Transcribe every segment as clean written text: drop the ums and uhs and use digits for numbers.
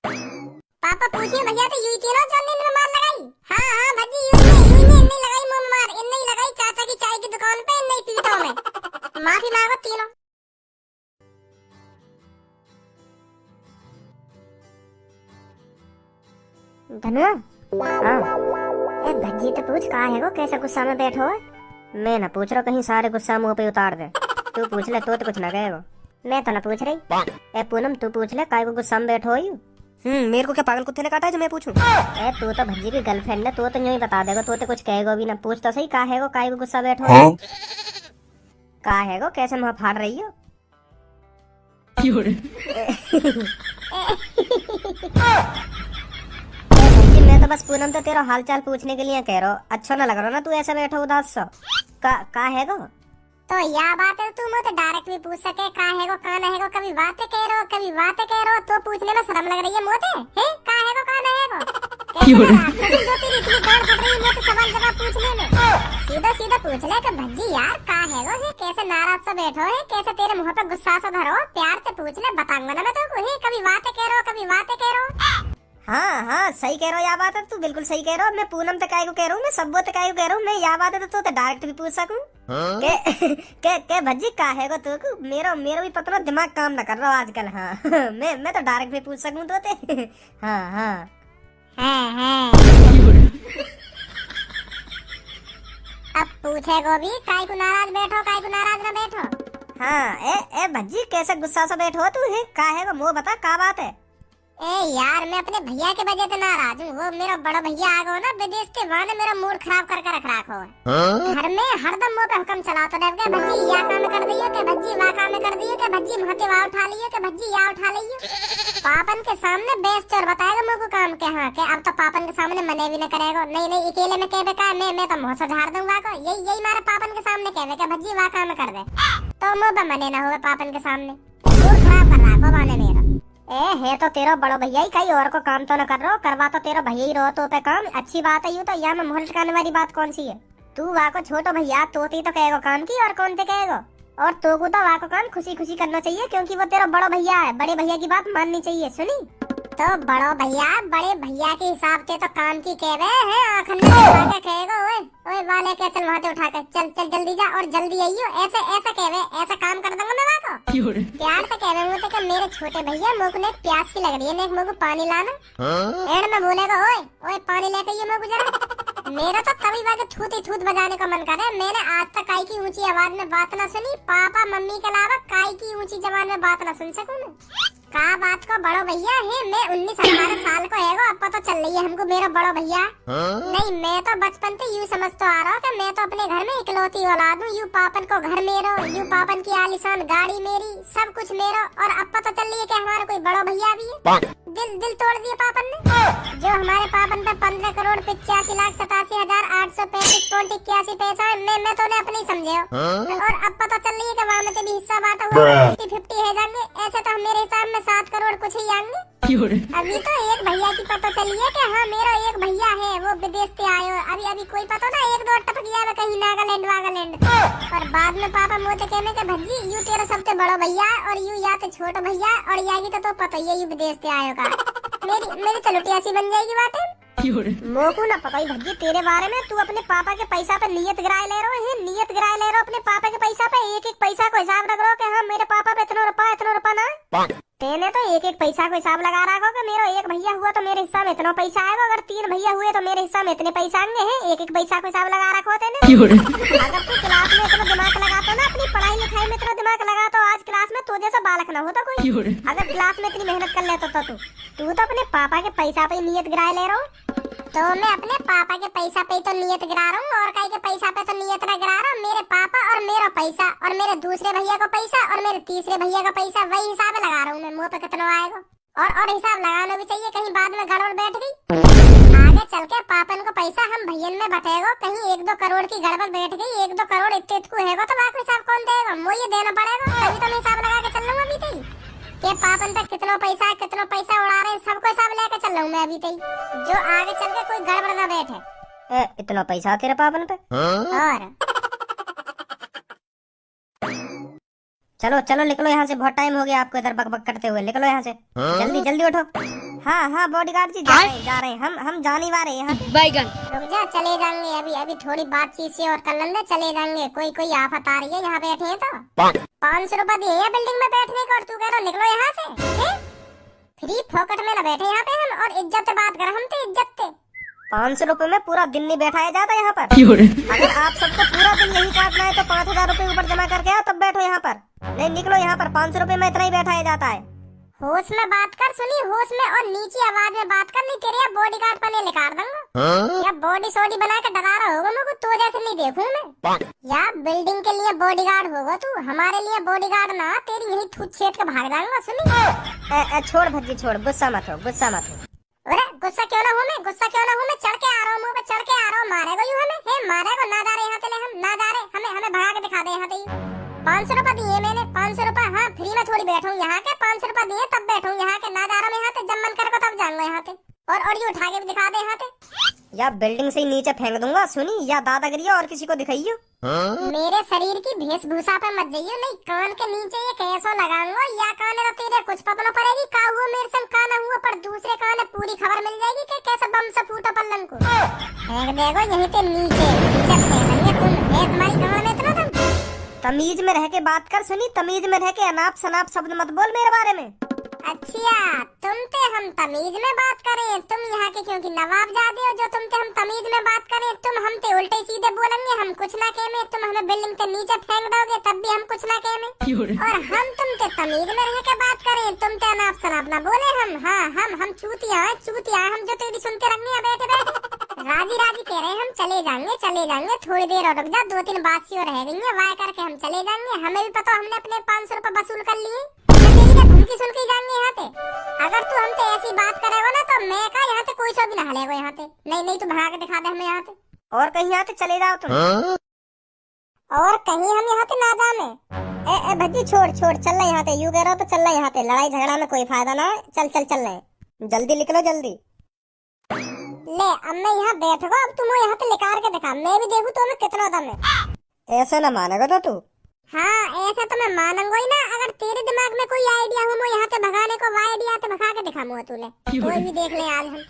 पापा पूछिए भैया तो यूं तीनों जल्दी में मार लगाई। हाँ हाँ भज्जी यूं नहीं लगाई मुंह मार इन नहीं लगाई चाचा की चाय की दुकान पे इन नहीं पीटों में। माफी मांगो तीनों। धनुआ हाँ ए भज्जी तो पूछ कहाँ है वो कैसा गुस्सा में बैठो है। मैं ना पूछ रहा कहीं सारे गुस्सा मुंह पे उतार दे। तू पूछ ले तो कुछ ना कहेगा। मैं तो ना पूछ रही। ए पूनम तू पूछ ले काय को गुस्सा में बैठो हो। मेरे को क्या पागल कुत्ते ने काटा है जो मैं पूछूं? ए तू तो भज्जी की गर्लफ्रेंड है तो यूं ही बता देगा तो कुछ कहेगा भी ना। पूछ तो सही का है वो काय को गुस्सा बैठो का है वो कैसे मुंह फाड़ रही हो। मैं तो बस पूनम तो तेरा हालचाल पूछने के लिए कह रहा हूँ। अच्छा ना लग रहा ना तू ऐसे बैठो उदास सा। का है गो तो या बात है तू मुझे डायरेक्ट भी पूछ सके का है गो का है गो। कभी बातें कह रहे हो कभी बातें कह रहे हो तो पूछने में शर्म लग रही है मोते है का है गो का है गो। जो तेरी इतनी गाड़ फट रही है मुझे सवाल जवाब पूछने में। सीधा सीधा पूछ ले कि भज्जी यार का है गो कैसे नाराज सा बैठो है कैसे तेरे मुंह पे गुस्सा सा धरो प्यार से पूछ ले बताऊंगा ना मैं तो कभी बातें कह रहे हो कभी बातें कह रहे हो। हाँ सही कह रहा हूँ या बात है तू बिल्कुल सही कह रहा हूँ। मैं पूनम तक को कह रहा हूँ मैं सब तक को कह रहा हूँ। मैं या बात है तो डायरेक्ट भी पूछ सकूँ के भज्जी का है गो तू मेरा भी पता ना दिमाग काम ना कर रहा हूँ आजकल। हाँ मैं तो डायरेक्ट भी पूछ सकूँ तो हाँ अब पूछेगो भी काय को नाराज बैठो काय को नाराज ना बैठो। हाँ ए भज्जी कैसे गुस्सा सा बैठो तू है का है गो मुँह बता का बात है। ए यार मैं अपने भैया के वजह से नाराज हूँ। वो मेरा बड़ा भैया आ गया ना विदेश से वहाँ ने मेरा मूड खराब करके रख रखा है। घर में हरदम मुँह पे हुक्म चलाता रहता है भज्जी या काम कर दियो के भज्जी वाह काम कर दियो के भज्जी महते वाह उठा लियो के भज्जी या उठा लियो। पापन के सामने बेस्ट और बताएगा मुझको काम के। हाँ के अब तो पापन के सामने मने भी न करेगा। नहीं अकेले में कहवे का मैं तो मुँह से झाड़ दूंगा को यही मारे पापन के सामने कहवे के भज्जी वाह काम कर दे तो मुँह पे मने न हुए पापन के सामने मूड खराब कर रहा है मेरा। है तो तेरा बड़ा भैया ही कहीं और को काम तो न कर रहा हो करवा तो तेरा भैया ही रहो तो पे काम अच्छी बात है। यूँ तो या में मोहल टकाने वाली बात कौन सी है। तू वहाँ को छोटो भैया तो कहेगा काम की और कौन से कहेगा और तो को तो वहाँ को काम खुशी खुशी करना चाहिए क्योंकि वो तेरा बड़ा भैया है। बड़े भैया की बात माननी चाहिए सुनी। तो बड़ो भैया बड़े भैया के हिसाब से तो काम की कह रहे हैं आखिर में उठा के कहेगा ओए वाले के चल वहाँ से उठा के चल जल्दी जा और जल्दी आइयो ऐसे कह रहे ऐसा काम कर दूंगा मैं वहाँ को प्यार से कह रहे होते कि मेरे छोटे भैया मुझको ने प्यास सी लग रही है मुझको पानी लाना एंड में बोलेगा ओए पानी लेके आइए मुझको जरा। मेरा तो कभी बात थूत बजाने का मन कर रहा है। मैंने आज तक काई की ऊंची आवाज में बात ना सुनी पापा मम्मी के अलावा काई की ऊंची जबान में बात ना सुन सकूं मैं। का बात को बड़ो भैया है मैं 19-18 साल को है अब पता चल रही है हमको मेरा बड़ो भैया। नहीं मैं तो बचपन से यूँ समझ तो आ रहा हूँ कि मैं तो अपने घर में इकलौती औलाद हूँ। यूँ पापन को घर मेरा यूँ पापन की आलीशान गाड़ी मेरी सब कुछ मेरा और अब पता चल रही है कि हमारा कोई बड़ो भैया भी है। दिल तोड़ दिया पापन ने जो हमारे पापन पे 15 करोड़ 85,87,835.81 पैसा है। मैं तो अपने ही समझे और अब पता चल रही है कि वहाँ में भी हिस्सा बांटा हुआ 50-50 है जाएंगे। ऐसे तो मेरे हिसाब में 7 करोड़ कुछ ही आएंगे। अभी तो एक भैया की पता चली है कि हाँ मेरा एक भैया है वो विदेश से आयो। अभी कोई पता ना 1-2 टपक गया है कहीं नागालैंड वागालैंड और बाद में पापा मोते कहने के भज्जी यू तेरा सबसे बड़ा भैया और यू या तो छोटा भैया और या की तो पता ही है यू विदेश से आयो का। मेरी तो लुटिया सी बन जाएगी बात है। मोकू ना पता ही भज्जी तेरे बारे में। तू अपने पापा के पैसा पे नियत गिराए ले रहे हो नियत गिराए ले रहे हो अपने पापा के पैसा पे। एक पैसा को हिसाब रख रहे हो कि हाँ मेरे पापा पे इतना रुपया ना तेने तो एक पैसा को हिसाब लगा रखा कि मेरा एक भैया हुआ तो मेरे हिस्सा में इतना पैसा आएगा अगर 3 भैया हुए तो मेरे हिस्सा में इतने पैसा आएंगे हैं। एक पैसा को हिसाब लगा रखा होते अगर तू क्लास में इतना दिमाग लगाता ना अपनी पढ़ाई लिखाई में इतना दिमाग लगाता आज क्लास में तो जैसा बालक ना होता कोई। अगर क्लास में इतनी मेहनत कर लेता तू तो अपने पापा के पैसा पे नियत गिराए ले रहा हूँ। तो मैं अपने पापा के पैसा पे तो नियत गिरा रहा हूँ और कहीं के पैसा पे तो नियत ना गिरा रहा हूँ। मेरे पापा और मेरा पैसा और मेरे दूसरे भैया का पैसा और मेरे तीसरे भैया का पैसा वही हिसाब लगा रहा हूँ मैं मुँह पे कितना आएगा और हिसाब लगाना भी चाहिए कहीं बाद में गड़बड़ बैठ गई आगे चल के पापन को पैसा हम भैयन में बटेगा कहीं 1-2 करोड़ की गड़बड़ बैठ गई 1-2 करोड़ इतने को है तो बाकी हिसाब कौन देगा मुझे देना पड़ेगा तभी तो मैं हिसाब लगा के चल लूंगा अभी तक के पापन तक कितना पैसा उड़ा रहे हैं सबको हिसाब लेके चल रहा हूँ मैं अभी तक जो आगे चल के कोई गड़बड़ ना बैठे। इतना पैसा तेरे पापन पे और चलो निकलो यहाँ से बहुत टाइम हो गया आपको इधर बकबक करते हुए। निकलो यहाँ से जल्दी उठो। हाँ हाँ बॉडीगार्ड जी जा रहे हैं हम जाने वाले हैं यहाँ से। बैगन रुक जा, चले जाएंगे अभी अभी थोड़ी बातचीत से और कर लेंगे, चले जाएंगे। कोई आफत आ रही है, यहाँ बैठे हैं तो 500 रुपए दिए हैं बिल्डिंग में बैठने को और तू कह रहा निकलो यहाँ से। फ्री फोकट में न बैठे यहाँ पे हम, और इज्जत से बात कर, हम तो इज्जत से। 500 रुपए में पूरा दिन नहीं बैठाया जाता यहाँ पर। अगर आप सबको पूरा दिन यही काटना है तो 5000 रुपए ऊपर जमा करके आओ तब बैठो यहाँ पर, नहीं निकलो यहाँ पर। 500 रुपए में इतना ही बैठाया जाता है। होश में बात कर, सुनी होश में, और नीची आवाज में बात कर, नहीं तेरे बॉडीगार्ड पर नहीं निकाल दूंगा। या बॉडी सोडी बना के डरा रहा होगा मुझको, तो जैसे नहीं देखूं मैं। या बिल्डिंग के लिए बॉडीगार्ड होगा तू, हमारे लिए बॉडीगार्ड ना, तेरी यही थूत छेद के भाग जाऊंगा। सुनी छोड़ भज्जी छोड़, गुस्सा मत हो, गुस्सा मत हो। अरे गुस्सा क्यों ना हूँ मैं, गुस्सा क्यों ना हूँ मैं, चढ़ के आ रहा हूँ, मुंह पे चढ़ के आ रहा हूँ। मारेगा यूं हमें, हे मारेगा। ना जा रहे यहाँ से, हम ना जा रहे, हमें भगा के दिखा दे यहाँ से। 500 रुपए दिए मैंने, 500 रुपए। हाँ फ्री में थोड़ी बैठूं यहाँ के, 500 रुपए दिए तब बैठूं यहाँ के। ना जा रहा मैं यहाँ से, जब मन कर तब जाऊंगा यहाँ से, और ये उठा के भी दिखा दे यहाँ से। या बिल्डिंग से ही नीचे फेंक दूंगा। सुनी, या दादागिरी और किसी को दिखाइयो। मेरे शरीर की वेशभूषा पे मत जाइयो, नहीं कान के नीचे ये कैसो लगाऊंगा, या कान में तेरे कुछ पता न पड़ेगी का हुआ मेरे संग का न हुआ, पर दूसरे कान पूरी खबर मिल जाएगी कि कैसे बम से फूटा पल्लन को। फेंक देगो यहीं पे नीचे फेंकेंगे तुम। तुम्हारी कहां में इतना दम? तमीज में रह के बात कर। सुनी, तमीज में रह के अनाप शनाप शब्द मत बोल मेरे बारे में। अच्छा, तुम ते हम तमीज में बात करें, तुम यहाँ के क्योंकि नवाब जादे हो, जो तुम ते हम तमीज में बात करें, तुम हम ते उल्टे सीधे बोलेंगे, हम कुछ ना कहें। तुम हमें बिल्डिंग के नीचे फेंक दोगे तब भी हम कुछ ना कहें, और हम तुम ते तमीज में रह के बात करें, तुम ते अनाप शनाप ना बोले। हम चूतिया हम जो तेरी सुनते रखनी है बैठे बैठे। राजी कह रहे हैं हम, चले जाएंगे थोड़ी देर और रुक जा, 2-3 बासियों रह गई है, वाय करके हम चले जाएंगे। हमें भी पता, हमने अपने 500 रुपए वसूल कर लिए, धमकी सुन के जाएंगे यहाँ पे। अगर तू हमसे ऐसी बात करेगा ना तो मैं का यहाँ से कोई सो भी ना हलेगा यहाँ पे। नहीं तू भगा के दिखा दे हमें यहाँ से, और कहीं यहाँ से चले जाओ तुम। और कहीं हम यहाँ पे ना जाने। ए भज्जी छोड़ चल रहा यहाँ पे, यू कह रहा तो चल रहा यहाँ पे। लड़ाई झगड़ा में कोई फायदा ना है, चल रहे, जल्दी निकलो जल्दी। ले अब मैं यहाँ बैठ गो, अब तुम यहाँ पे निकाल के दिखा, मैं भी देखूं तुम्हें कितना दम है। ऐसे ना मानेगा तो तू? हाँ ऐसा तो मैं मानूंगा ही ना। अगर तेरे दिमाग में कोई आइडिया हो यहाँ से भगाने को, वो आइडिया तो भगा के दिखा मुझे तूने, कोई भी देख ले आज हम।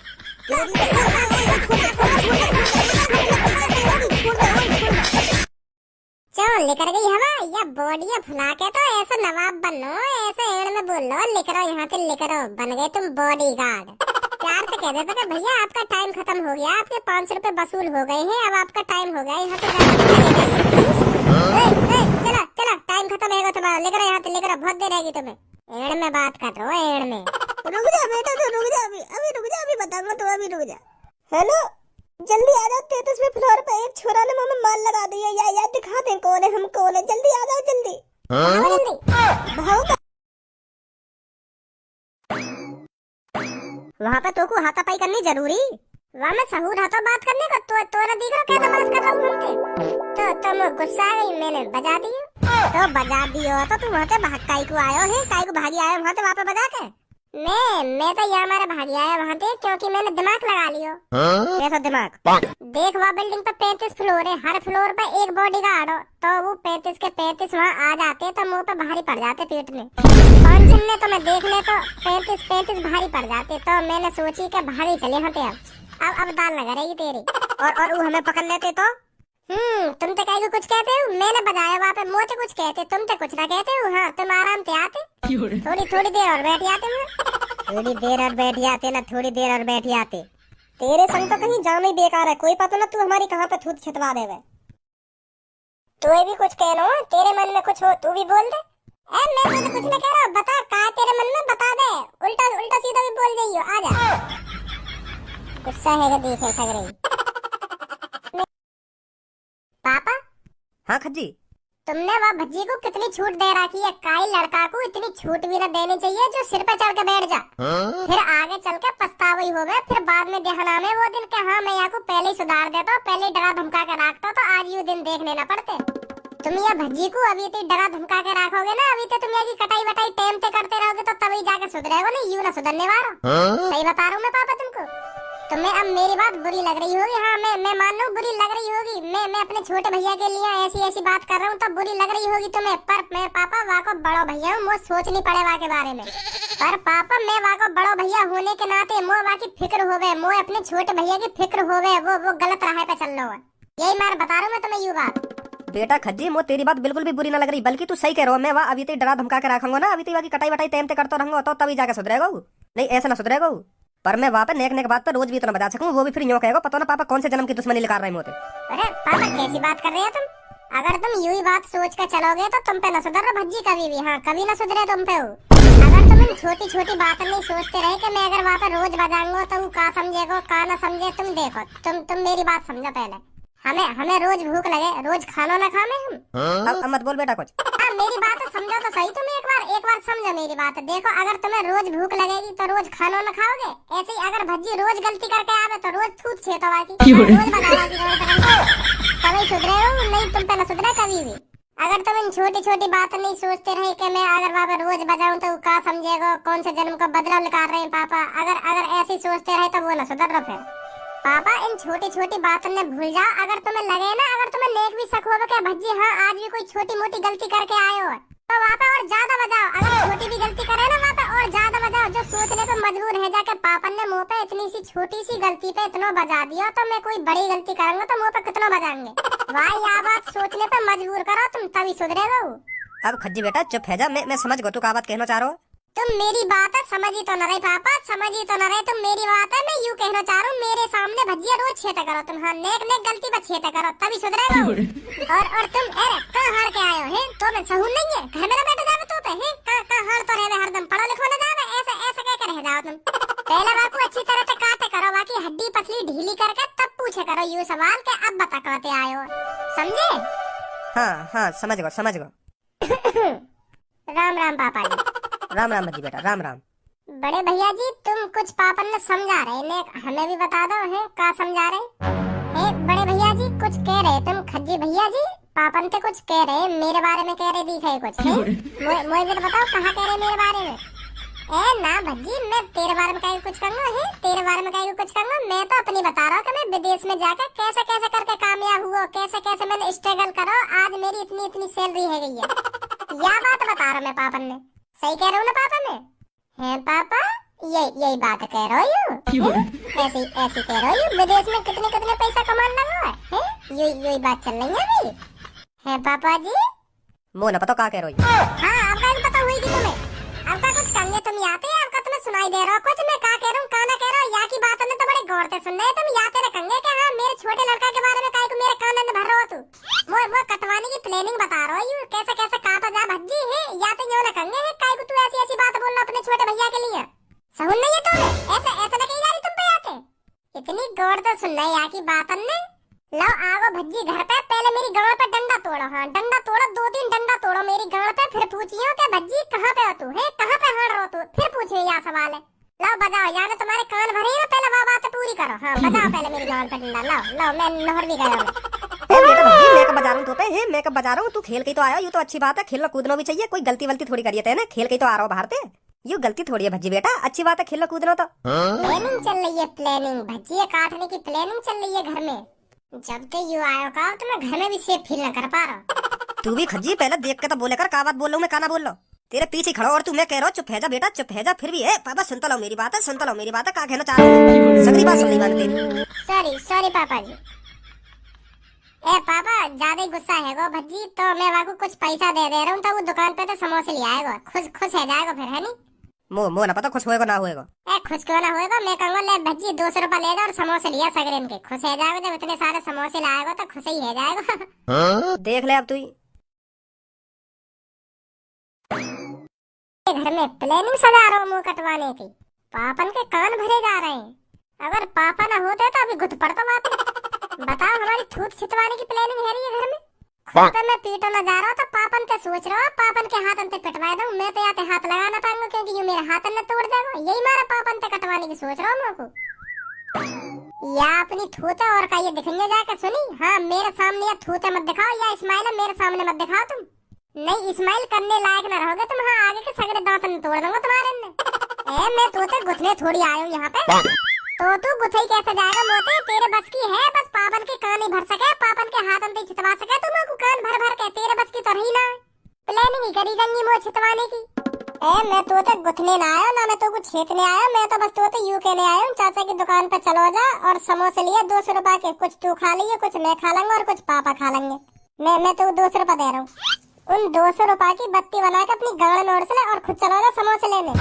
चल लेकर गई हवा, या बॉडिया फुला के तो ऐसा नवाब बनो, ऐसे एड़ में बोल लो लेकर यहाँ से, लेकर बन गए तुम बॉडीगार्ड। प्यार से कह देते कि भैया आपका टाइम खत्म हो गया, आपके 500 रुपए वसूल हो गए हैं, अब आपका टाइम हो गया यहाँ पे। चलो टाइम खत्म है तुम्हारा, लेकर यहाँ से, लेकर बहुत देर रहेगी तुम्हें। एड़ में बात कर रहे हो, एड़ में। रुक जा बेटा, तो रुक जा, अभी रुक जा, अभी बताऊंगा तो, अभी रुक जा। हेलो जल्दी आ जाओ, 33वें फ्लोर पे एक छोरा ने मुंह में माल लगा दिया, या दिखा दे कौन है, हम कौन है, जल्दी आ जाओ जल्दी। वहाँ पे तो को हाथापाई करनी जरूरी, वहाँ में सहूर हाथों बात करने का। तो ना दिख रहा कैसे बात कर रहा हूँ हमसे, तो तुम गुस्सा आ गई, मैंने बजा दिया। तो बजा दियो तो तुम वहाँ से भाग को आयो है, काई को भागी आयो वहाँ से, वहाँ पे बजा के। मैं तो यहाँ हमारे भागी आया वहाँ से, क्योंकि मैंने दिमाग लगा लियो। कैसा दिमाग? देख वहाँ बिल्डिंग पे 35 फ्लोर है, हर फ्लोर पे एक बॉडीगार्ड हो, तो वो 35 के 35 वहाँ आ जाते तो मुंह पे भारी पड़ जाते पेट में। 5 दिन में तो मैं देख ले तो 35 भारी पड़ जाते, तो मैंने सोची कि भारी चले हटे अब दाल लगा रहेगी तेरी, और वो हमें पकड़ लेते तो। तुम तो कहीं कुछ कहते हो, मैंने बजाया वहाँ पे, मुझे कुछ कहते, तुम तो कुछ ना कहते हो। हाँ तुम आराम से आते, थोड़ी देर और बैठ जाते हो, थोड़ी देर और बैठ जाते ना, थोड़ी देर और बैठ जाते। तेरे संग तो कहीं जाना ही बेकार है, कोई पता ना तू हमारी कहाँ पे थूत छितवा देवे। तू भी कुछ कह लो, तेरे मन में कुछ हो तू भी बोल दे। मैं तो कुछ ना कह रहा हूँ, बता का तेरे मन में, बता दे, उल्टा सीधा भी बोल जाइयो, आ जा। गुस्सा है देखे सगरे। पापा। हाँ खज्जी, तुमने वहाँ भज्जी को कितनी छूट दे रखी है, काई लड़का को इतनी छूट भी ना देनी चाहिए जो सिर पे चढ़ के बैठ जा, फिर आगे चल के पछतावा ही होगा, फिर बाद में देखना में वो दिन के हाँ मैं यहाँ को पहले ही सुधार देता, पहले डरा धमका के रखता तो आज ये दिन देखने न पड़ते। तुम ये भज्जी को अभी तो डरा धमका के रखोगे ना, अभी तो तुम ये कटाई वटाई टाइम पे करते रहोगे तो तभी जाके सुधरेगा, नहीं यूं ना सुधरने वाला। सही बता रहा हूँ मैं पापा तुमको। तुम्हें अब मेरी बात बुरी लग रही होगी। हाँ मैं मान लूं बुरी लग रही होगी। मैं अपने छोटे भैया के लिए ऐसी बात कर रहा हूँ तो बुरी लग रही होगी तुम्हें। पर मेरे पापा वाको बड़ो भैया हूँ, मुझे सोचनी पड़े वा के बारे में। पर पापा मैं वाको बड़ो भैया होने के नाते मोह वाकी फिक्र होवे, मोह अपने छोटे भैया की फिक्र होवे। वो गलत राह पे चल रहा है, यही मैं बता रहा हूँ मैं तुम्हें ये बात। बेटा खज्जी मो तेरी बात बिल्कुल भी बुरी ना लग रही, बल्कि तू सही कह रहा हो। मैं वहाँ अभी तक डरा धमका के रखूंगा ना, अभी तक कटाई वटाई टाइम पे करता रहूंगा तो तभी जाके सुधरेगा वो। नहीं ऐसा ना सुधरेगा वो। पर मैं वहाँ पे नेक बात पर रोज भी इतना बता सकूं, वो भी फिर यूं कहेगा पता ना पापा कौन से जन्म की दुश्मनी निकाल रहे हैं मोते। अरे पापा कैसी बात कर रहे हो तुम? अगर तुम यूं ही बात सोच कर चलोगे तो तुम पे न सुधर रहा भज्जी कभी भी। हाँ कभी न सुधरे तुम पे हो। अगर तुम इन छोटी छोटी बातें नहीं सोचते रहे कि मैं अगर वहाँ पे रोज बजाऊंगा तो वो का समझेगा का ना समझे। तुम देखो तुम मेरी बात समझो पहले। हमें रोज भूख लगे, रोज खाना ना खावे हम। अब मत बोल बेटा कुछ। हाँ मेरी बात समझो तो सही तुम एक बार समझो मेरी बात। देखो अगर तुम्हें रोज भूख लगेगी तो रोज खाना ना खाओगे। ऐसे ही अगर भज्जी रोज गलती करके आवे तो रोज थूत छेतो बाकी रोज बनाओगी कभी सुधरे हो नहीं, तुम पे न सुधरे कभी भी। अगर तुम इन छोटी छोटी बातें नहीं सोचते रहे कि मैं अगर वहाँ पे रोज बजाऊं तो का समझेगा, कौन से जन्म का बदला निकाल रहे हैं पापा। अगर ऐसे सोचते रहे तो वो न सुधर रहा फिर। पापा इन छोटी छोटी बातों ने भूल जाओ। अगर तुम्हें लगे ना, अगर तुम्हें नेक भी शक होगा कि भज्जी हाँ आज भी कोई छोटी मोटी गलती करके आए हो तो वहाँ पे और ज्यादा बजाओ। अगर छोटी भी गलती करे ना वहाँ पे और ज्यादा बजाओ। जो सोचने पे मजबूर है जाके पापा ने मुँह पे इतनी सी छोटी सी गलती पे इतना बजा दिया तो मैं कोई बड़ी गलती करूंगा तो मुँह पे कितना बजाएंगे। भाई यह बात सोचने पे मजबूर करो तुम तभी सुधरेगा। अब खज्जी बेटा चुप है जा, मैं समझ गो तू क्या बात कहना चाह रहा हो। तुम मेरी बात है समझ ही तो न रहे पापा, समझ ही तो न रहे तुम मेरी बात है। मैं यूँ कहना चाह रहा हूँ मेरे सामने भजिया रोज छेता करो तुम। हाँ नेक गलती पर छेता करो तभी सुधरेगा। और तुम अरे कहाँ हार के आए हो हैं? तो मैं सहून नहीं है घर में ना बैठे जावे तो पे हैं कहाँ हार तो रहे हरदम पढ़ो लिखो ना जावे ऐसा कह कर रह जाओ तुम। पहले बाकू अच्छी तरह से काटे करो, बाकी हड्डी पसली ढीली करके तब पूछे करो यूँ सवाल के अब बता कहते आए हो, समझे? हाँ समझ गो। राम राम पापा जी। राम भज्जी बेटा राम। बड़े भैया जी तुम कुछ पापन ने समझा रहे ने हमें भी बता दो है का समझा रहे है? बड़े भैया जी कुछ कह रहे तुम खज्जी भैया जी पापन से कुछ कह रहे मेरे बारे में कह रहे दिखे कुछ है? मुझे बताओ कहाँ कह रहे मेरे बारे में? ए ना भज्जी मैं तेरे बारे में कहीं कुछ कहूँगा है, तेरे बारे में कहीं कुछ कहूँगा। मैं तो अपनी बता रहा हूँ कि मैं विदेश में जाकर कैसे करके कामयाब हुआ, कैसे मैंने स्ट्रगल करो आज मेरी इतनी सैलरी है गई है। यह बात बता रहा मैं पापन ने, सही कह रहा हूँ ना पापा मैं? हैं पापा यही बात कह रहा हूँ ऐसी कह रहा हूँ विदेश में कितने पैसा कमाने लगा है? यही बात चल रही है अभी है पापा जी। मो ना पता क्या कह रही है? हाँ आपका पता हुई कि तुम्हें आपका कुछ कहने तुम याते हैं, आपका तुम्हें सुनाई दे रहा हो कुछ मैं क्या कह रहा हूँ का ना कह रहा हूँ। यहाँ की बातों ने तो बड़े गौर से सुन रहे तुम याते रखेंगे कि हाँ मेरे छोटे लड़का के बारे में काहे को मेरे कान में भर रहा हो तू। वो कटवाने की प्लानिंग बता रहा हो यू कैसे काटा जा भज्जी है या तो यूं रखेंगे है काहे को तू ऐसी बात बोल रहा अपने छोटे भैया के लिए। सहून नहीं है तुम्हें ऐसे ना कही जा रही तुम पे आके इतनी गौर से सुन रहे यहाँ की बातों ने। लो आओ भज्जी घर पे पहले मेरी गांव पे डंडा तोड़ो। हाँ डंडा तोड़ो 2-3 डंडा तोड़ो मेरी गांव पे फिर पूछियो कि भज्जी कहाँ पे हो तू है कहाँ पे हार रहो तू फिर पूछियो यह सवाल है। लो बजाओ यानी तुम्हारे कान भरे हैं पहले वह बात पूरी करो। हाँ बजाओ पहले मेरी गांव पे डंडा। लो मैं नहर भी गया मैं कब बजा रहा हूँ तो पे है मैं कब बजा रहा हूँ तू खेल के तो आया, ये तो अच्छी बात है खेलना कूदना भी चाहिए, कोई गलती वलती थोड़ी करिए थे ना खेल के तो आ रहा हो बाहर से, ये गलती थोड़ी है भज्जी बेटा अच्छी बात है खेलना कूदना तो। प्लानिंग चल रही है प्लानिंग भज्जी काटने की प्लानिंग चल रही है घर में। जब से यू आयो का तो मैं घर में भी सेफ फील न कर पा रहा। तू भी खज्जी पहले देख के तो बोले कर का बात बोल रहा हूँ मैं का ना बोल रहा हूँ तेरे पीछे खड़ा और तू मैं कह रहा हूँ चुप है जा बेटा चुप है जा फिर भी है पापा सुनता लो मेरी बात है का कहना चाह रहा हूँ सगरी बात सुन ली मैंने तेरी। सॉरी पापा जी। ए पापा ज्यादा गुस्सा है गो भज्जी तो मैं वाको कुछ पैसा दे रहा हूँ तो वो दुकान पे तो समोसे ले आएगा खुश है जाएगा फिर है नहीं? मो ना पता खुश होएगा ना होएगा? ए खुश क्यों ना होएगा मैं कहूँगा ले भज्जी 200 रुपया लेगा और समोसे लिया सगरेन के खुश है जाएगा। जब इतने सारे समोसे लाएगा तो खुश ही है जाएगा। देख ले अब तू घर में प्लानिंग सजा रहा हूँ मुँह कटवाने की पापन के कान भरे जा रहे हैं। अगर पापा ना होते तो अभी घुट पड़ता बात। बताओ हमारी थूत छिटवाने की प्लानिंग है रही है घर में। खुद मैं पीटो न जा रहा हूँ तो पापन पे सोच रहा हूँ पापन के हाथ अंते पिटवा दूं मैं तो यहाँ हाथ लगा ना पाऊंगा क्योंकि ये मेरे हाथ ने तोड़ देगा। यही मारा पापन पे कटवाने की सोच रहा हूँ मेरे को। या अपनी थूते और का ये दिखेंगे जाके सुनी। हाँ मेरे सामने या थूते मत दिखाओ या इस्माइल मेरे सामने मत दिखाओ तुम। नहीं इस्माइल करने लायक न रहोगे तुम। हाँ आगे के सगरे दांत तोड़ दूंगा तुम्हारे ने। मैं तोते घुटने थोड़ी आया हूँ यहाँ पे तो तू गुथई कैसे जाएगा मोते, तेरे बस की है बस पापन के कान नहीं भर सके, पापन के हाथ अंते छितवा सके, तुम को कान भर भर के तेरे बस की तो रही ना। प्लानिंग ही करी जंगी मोह छितवाने की। ए मैं तो ते गुथने ना आया ना, मैं तो कुछ छेतने आया, मैं तो बस तो ते यूं कहने आया हूं चाचा की दुकान पे चलो जा और समोसे लिए 200 रुपए के, कुछ तू खा लिए, कुछ मैं खा लूंगा और कुछ पापा खा लेंगे। मैं तो 200 रुपए दे रहा हूँ। उन 200 रुपए की बत्ती बना के अपनी गाड़ में उड़स ले और खुद चलो जा समोसे लेने।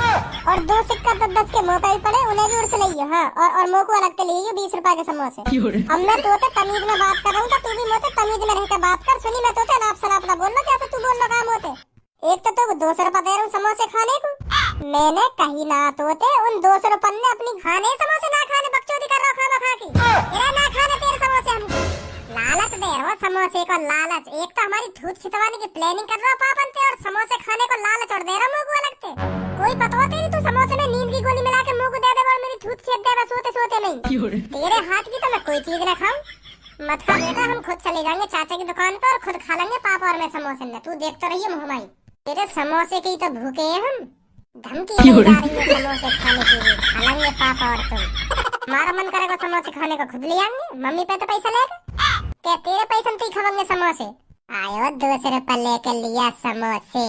और 2 सिक्का 10 के मुंह पे भी पड़े उन्हें भी उड़स ले। हाँ और मुंह को अलग के लिए 20 रुपए के समोसे। अब मैं तो तमीज में बात कर रहा हूँ तो तू भी मोते तमीज में रह के बात कर। सुनी मैं तो नाप सलाप ना बोलना जैसे तू बोल रहा मोते। एक तो 200 रुपए दे रहा हूँ समोसे खाने को, मैंने कही ना तोते उन 200 रुपए ने अपनी खाने समोसे ना खाने बकचोदी कर रहा खा खा के। ना खाने तेरे समोसे हमको लालच दे रहा समोसे को लालच। एक तो हमारी धूत छितवाने की प्लानिंग कर रहा पापन पे और समोसे खाने को लालच और दे रहा मुंह को अलग से। कोई पता तेरी तू समोसे में नींद की गोली मिला के मुंह को दे दे और मेरी धूत छेद दे सोते सोते नहीं। तेरे हाथ की तो मैं कोई चीज ना खाऊं। मत खा बेटा, हम खुद चले जाएंगे चाचा की दुकान पर और खुद खा लेंगे पापा और मैं समोसे में। तू देखता रहिए मुहमाई, तेरे समोसे की तो भूखे हैं हम। धमकी नहीं जा रही है समोसे खाने के लिए, खा लेंगे पापा और तुम। हमारा मन करेगा समोसे खाने को खुद ले आएंगे, मम्मी पे तो पैसा लेगा क्या? तेरे पैसे में तू खाएंगे समोसे। आयो 200 रुपए लेके लिया समोसे।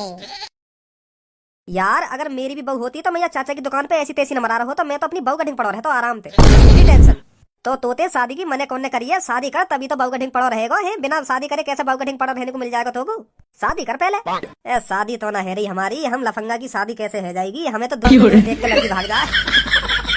यार अगर मेरी भी बहू होती तो मैं या चाचा की दुकान पे ऐसी तैसी न मरा रहा हो तो मैं तो अपनी बहू का ढिंग पड़ा रहता तो आराम से टेंशन। तो तोते शादी की मने कौन ने करी है? शादी कर तभी तो बहू का ढिंग पड़ा रहेगा। है बिना शादी करे कैसे बहू का ढिंग पड़ा रहने को मिल जाएगा? तो शादी कर पहले। ए शादी तो ना है रही हमारी, हम लफंगा की शादी कैसे है जाएगी? हमें तो देख के लड़की भाग जाए।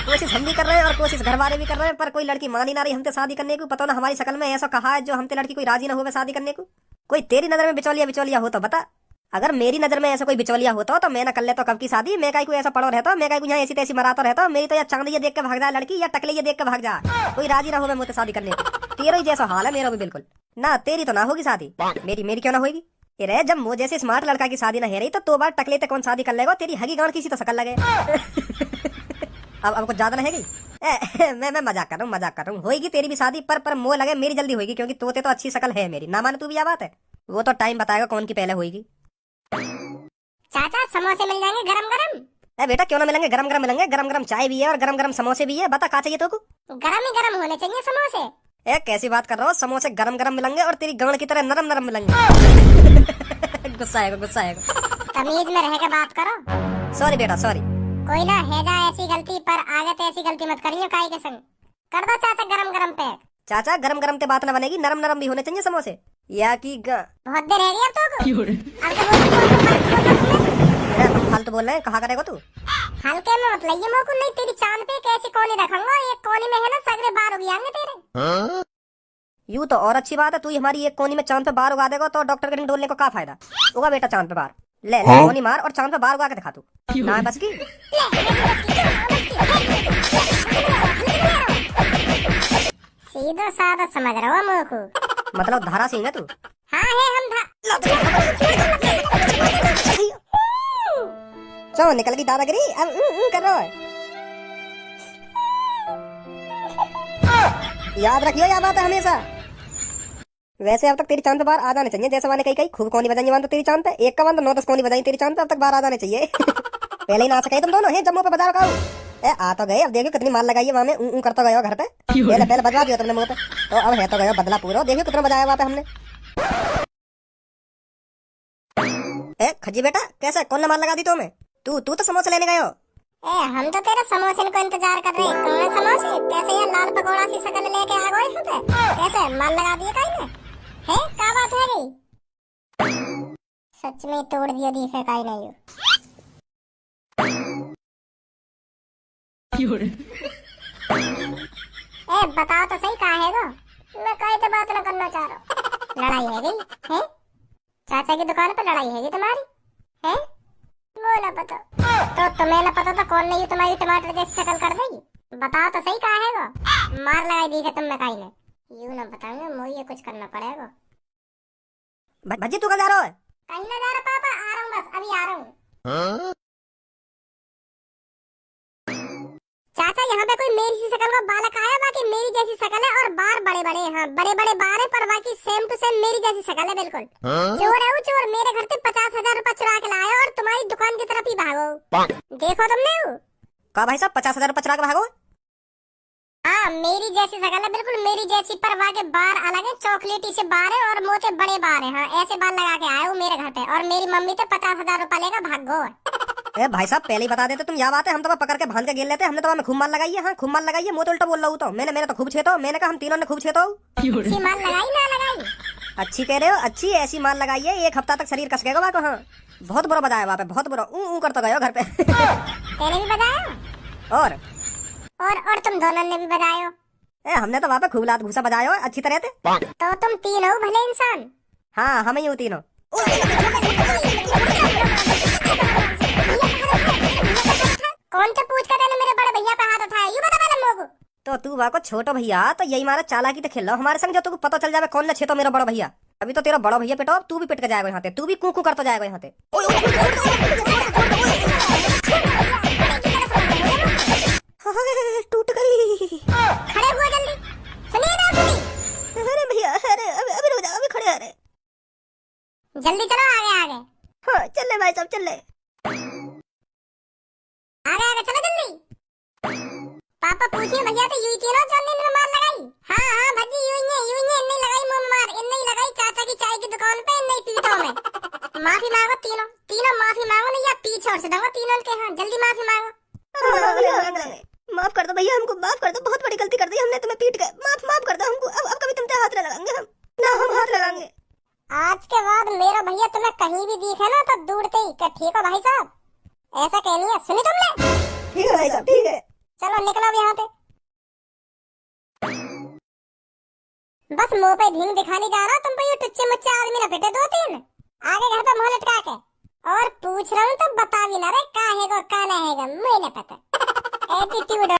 कोशिश हम भी कर रहे हैं और कोशिश घर वाले भी कर रहे हैं पर कोई लड़की मान ही ना रही हमसे शादी करने को। पता ना हमारी शक्ल में ऐसा कहा है जो हमसे लड़की कोई राजी ना हो शादी करने को। कोई तेरी नजर में बिचौलिया हो तो बता। अगर मेरी नजर में ऐसा कोई बिचौलिया होता तो मैं ना कर लेता कब की शादी। मैं को ऐसा पड़ो रहता, मैं को यहाँ ऐसी तैसी मराता रहता। मेरी तो या चांद ये देख के भाग जाए लड़की या टकले ये देख के भाग जाए, कोई राजी ना हो मुझसे शादी करने को। तेरा ही जैसा हाल है मेरा भी बिल्कुल ना। तेरी तो ना होगी शादी, मेरी क्यों ना होगी? रे जब मुझे जैसे स्मार्ट लड़का की शादी ना है रही तो बार टकले ते कौन शादी कर लेगा? तेरी हगी गांड किसी तो शकल लगे। अब कुछ ज्यादा नहीं है। मैं मजाक कर रहा हूँ। होगी तेरी भी शादी पर मोह लगे मेरी जल्दी होगी क्योंकि तोते तो अच्छी शकल है मेरी। ना माने तू भी, बात है वो तो टाइम बताएगा कौन की पहले होगी। चाचा समोसे मिल जाएंगे गरम गरम? ए बेटा क्यों ना मिलेंगे, गरम गरम मिलेंगे। गरम गरम चाय भी है और गरम गरम समोसे भी है। बता क्या चाहिए तो? गरम ही गरम होने चाहिए समोसे। ए कैसी बात कर रहा हो? समोसे गरम गरम मिलेंगे और तेरी गांड की तरह नरम नरम मिलेंगे। गुस्सा आएगा। तमीज में रह के बात करो। सॉरी बेटा सॉरी। कोई ना है जा ऐसी गलती, पर आगे तो ऐसी गलती मत करियो काई के संग। कर दो चाचा गरम गरम पैक। चाचा गरम गरम ते बात ना बनेगी, नरम नरम भी होने चाहिए समोसे। या की बहुत देर रह गई अब तो। हम फालतू बोल रहे हैं, कहा करेगा तू? हल्के में मत लइए मोको, नहीं तेरी चांद पे कैसी कोनी रखूंगा। एक कोनी में है ना सगरे बार उग जाएंगे तेरे। यूं तो और अच्छी बात है, तू हमारी एक कोनी में चांद पे बार उगा देगा तो डॉक्टर के डोलने को क्या फायदा? उगा बेटा चांद पे बार, ले कोनी मार और चांद पे बार उगा के दिखा तू। ना बस की सीधा साधा समझ रहा हूँ मोको। मतलब धारा सिंह है तू? हाँ है हम चलो निकल गई दादागिरी। अब कर रहा है। याद रखियो यह बात है हमेशा। वैसे अब तक तेरी चांद पे बार आ जाने चाहिए। जैसे मैंने कही खूब कोनी बजाई तो तेरी चांद पे एक का 9-10 कोनी बजाई तेरी चांद पे अब तक बार आ जाने चाहिए। पहले ही ना सके तुम दोनों हैं जम्मू पे बजा रखा। ए आ तो गए, अब देखियो कितनी मार लगाई है वहां में। करता गया घर पे, पहले बजा दिया तुमने मुंह पे तो अब है तो गया बदला पूरा। देखियो कितना बजाया वहां पे हमने। ए खजी बेटा कैसे कौन ने मार लगा दी तुम्हें? तू तो समोसे लेने गए हो। ए हम तो तेरे समोसे को इंतजार कर रहे हैं। कौन समोसे? कैसे ये लाल पकौड़ा सी शकल लेके आ गए यहाँ पे? कैसे मार लगा दिए कहीं ने? है क्या बात है रे? सच में तोड़ दिया दिखे काई नहीं। ए बताओ तो सही कहा है गो? मैं काई तो बात ना करना चाह रहा। लड़ाई है गई है? चाचा की दुकान पर लड़ाई है तुम्हारी है? वो ना पता तो तुम्हें ना पता तो कौन नहीं तुम्हारी टमाटर जैसी शक्ल कर देगी? बताओ तो सही कहा है गो? मार लगाई दी है तुमने काई ने। यूं ना बताऊंगा मुझे कुछ करना पड़ेगा। भज्जी तू कहाँ जा रहा है? कहीं ना जा रहा पापा, आ रहा हूँ बस अभी आ रहा हूँ। चाचा यहाँ पे कोई मेरी सी शक्ल का बालक आया, बाकी मेरी जैसी शक्ल है और बार बड़े बड़े। हाँ बड़े बड़े बार है पर बाकी सेम टू सेम मेरी जैसी शक्ल है बिल्कुल। चोर है वो चोर, मेरे घर से 50,000 रुपए चुरा के लाया और तुम्हारी दुकान की तरफ ही भागो। देखो तुमने वो कहा भाई साहब 50,000 रुपए चुरा के भागो? हाँ मेरी जैसी शकल है, बिल्कुल मेरी जैसी, पर वहाँ के बाल अलग है, चॉकलेटी से बाल है और मोटे बड़े बाल है। हाँ ऐसे बाल लगा के आए वो मेरे घर पे, और मेरी मम्मी तो 50,000 रुपया लेगा, भागो। ए भाई साहब पहले ही बता देते तुम, या बात है हम तो पकड़ के भांज के गिर लेते, हमने तो हमें खूब मार लगाई है। हाँ खूब मार लगाई है, मुँह तो उल्टा बोल रहा हूँ तो मैंने तो खूब छेतो, मैंने कहा हम तीनों ने खूब छेतो। अच्छी मार लगाई ना लगाई? अच्छी कह रहे हो, अच्छी ऐसी मार लगाई है 1 हफ्ता तक शरीर कस गएगा वहाँ को। हाँ बहुत बुरा बजाया वहाँ पे, बहुत बुरा ऊ करता गयो घर पे। तेने भी बजाया? और तुम दोनों ने भी बजायो? हमने तो वहाँ पे खूब लात घूसा बजाया हो अच्छी तरह से। तो तुम तीन हो भले इंसान। हाँ हम ही हूँ तीनों। कौन सा पूछ कर मेरे बड़े भैया पे हाथ उठाया, यूं बता पहले मोको। तो तू वहाँ को छोटो भैया, तो यही मारा चालाकी तो खेल हमारे संग, जो तुमको पता चल जावे कौन न छे तो मेरा बड़ा भैया। अभी तो तेरा बड़ा भैया पिटो, तू भी पिट के जाएगा यहाँ पे, तू भी कू करता जाएगा यहाँ पे। टूट गई। खड़े हुए जल्दी, सुनिए ना सुनी। अरे भैया अरे अभी रुक जाओ, अभी खड़े अरे। जल्दी चलो आगे आगे। हाँ चल ले भाई साहब चल ले। आगे आगे चलो जल्दी। पापा पूछिए भैया तो यूं तीनों जन ने मार लगाई? हाँ हाँ भजी यूं ही नहीं लगाई मुंह मार, इन नहीं लगाई चाचा की चाय की दुकान पे, इन नहीं पीटो में। माफी मांगो तीनों माफी मांगो, नहीं या पीछे और से दूंगा तीनों के। हाँ जल्दी माफी मांगो। माफ कर दो भैया, हमको माफ कर दो, बहुत बड़ी गलती कर दी हमने, तुम्हें पीट गए, माफ कर दो हमको। अब कभी तुम पे हाथ न लगाएंगे हम, ना हम हाथ लगाएंगे। आज के बाद मेरा भैया तुम्हें कहीं भी दिखे ना तो दौड़ते ही कि ठीक है भाई साहब, ऐसा कहनी है, सुनी तुमने? ठीक है भाई साहब ठीक है। चलो निकलो अब यहाँ पे। बस मुंह पे ढींग दिखाने जा रहा, तुम पे ये टुच्चे मुच्चे आदमी न पिटे 2-3 आगे घर पे मुंह लटका के। और पूछ रहा हूँ तो बता भी ना रे, का है का नहीं है, मुझे नहीं पता। एटीट्यूड